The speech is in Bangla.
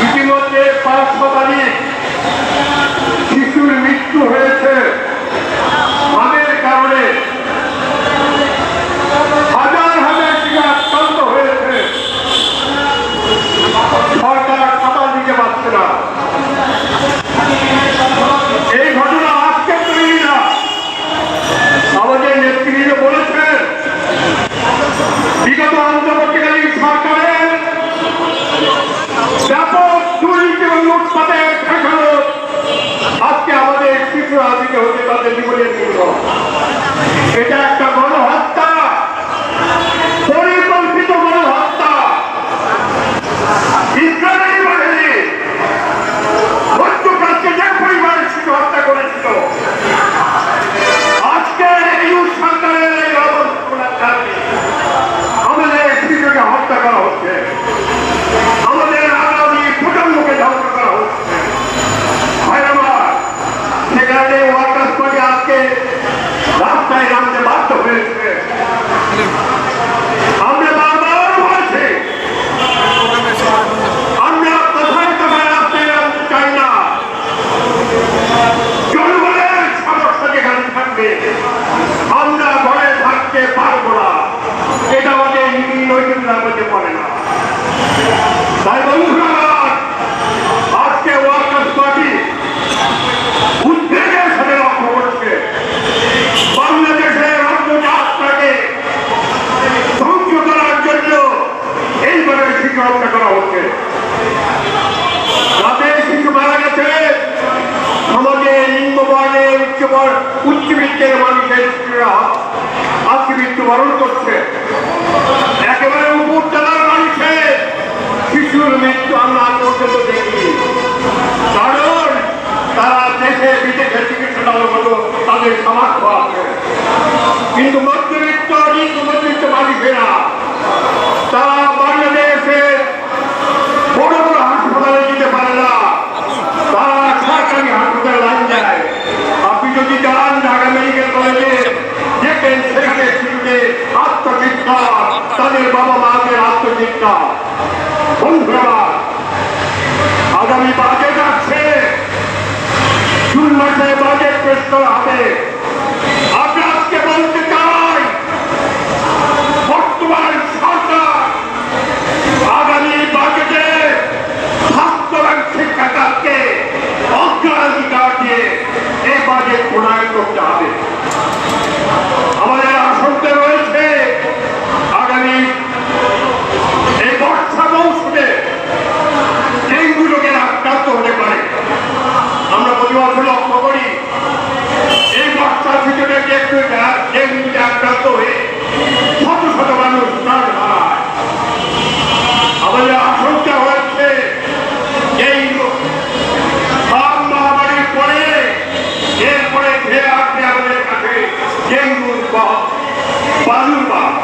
ইতিমধ্যে 5 শতাধিক শিশুর মৃত্যু হয়েছে মানের কারণে। হাজার হাজার শিশু আক্রান্ত হয়েছে। সরকার খাবার দিতে পারছে না। এই ঘটনা আজকে তৈরি না। আমাদের নেতৃত্ব বলেছেন বিগত অন্তর্বর্তীকালীন সরকারের ব্যাপক দুর্নীতি এবং লুটপাটের খেসারত আজকে আমাদের শিশুরা দিতে হচ্ছে তাদের জীবনের জন্য। এটা একটা গণহত্যা, পরিকল্পিত গণহত্যা। ইসরায়েলি বাহিনী মধ্যপ্রাচ্যে যে পরিবারের শিশু হত্যা করেছিল, আজকে এই সরকারের এই অবস্থার কারণে আমাদের শিশুকে হত্যা করা হচ্ছে, আমাদের আগামী প্রজন্মকে ধ্বংস করা হচ্ছে। সেখানে ওয়ার্কার্স পার্টি আজকে রাস্তায় নামতে বাধ্য হয়েছে। আমরা বারবার বলেছি আমরা কোথায় কোথায় রাস্তায় নামতে চাই না। জনগণের সমস্যা যেখানে থাকবে আমরা ঘরে থাকতে পারবো না। এটা আমাদের নীতি নৈতিকতার মধ্যে পড়ে না। তাই বন্ধুরা, আজকে ওয়ার্কার্স পার্টি উদ্বেগের সাথে লক্ষ্য করছে বাংলাদেশের অর্থযাত্রাকে ধ্বংস করার জন্য এইভাবে শিশু হত্যা করা হচ্ছে। যাদের শিশু মারা গেছে সমাজে নিম্নবর্ণের উচ্চবিত্তের মানুষের শিশুরা আজকে মৃত্যুবরণ করছে। একেবারে উপর তলার মানুষের শিশুর মৃত্যু আমরা আজ পর্যন্ত দেখিনি। কারণ তারা দেশে বিদেশে চিকিৎসা দেওয়ার মতো তাদের সামর্থ্য আছে। কিন্তু মধ্যবিত্ত মধ্যবিত্ত মানুষেরা তারা বাংলাদেশের বড় বড় হাসপাতালে যেতে পারে না। তারা সরকারি হাসপাতালে লাইন যায়। আপনি যদি যান ঢাকা মেডিকেল কলেজে দেখেন সেখানে শিশুদের আত্মচিৎকার, তাদের বাবা মাদের আত্মচিৎকার। বন্ধুরা, আগামী বাজেট আসছে, জুন মাসে বাজেট পেশ করা হবে। আমরা আজকে বলতে চাই বর্তমান সরকার আগামী বাজেটে স্বাস্থ্য এবং শিক্ষা খাতকে অগ্রাধিকার দিয়ে এই বাজেট প্রণয়ন করতে হবে। আমাদের আশঙ্কা রয়েছে আগামী এই বর্ষা মৌসুমে ডেঙ্গু রোগের আক্রান্ত হতে পারে। আমরা প্রতি বছর লক্ষ্য করি এই বর্ষার ভিতরে ডেঙ্গুতে আক্রান্ত হয়ে শত শত মানুষ প্রাণ হারায়।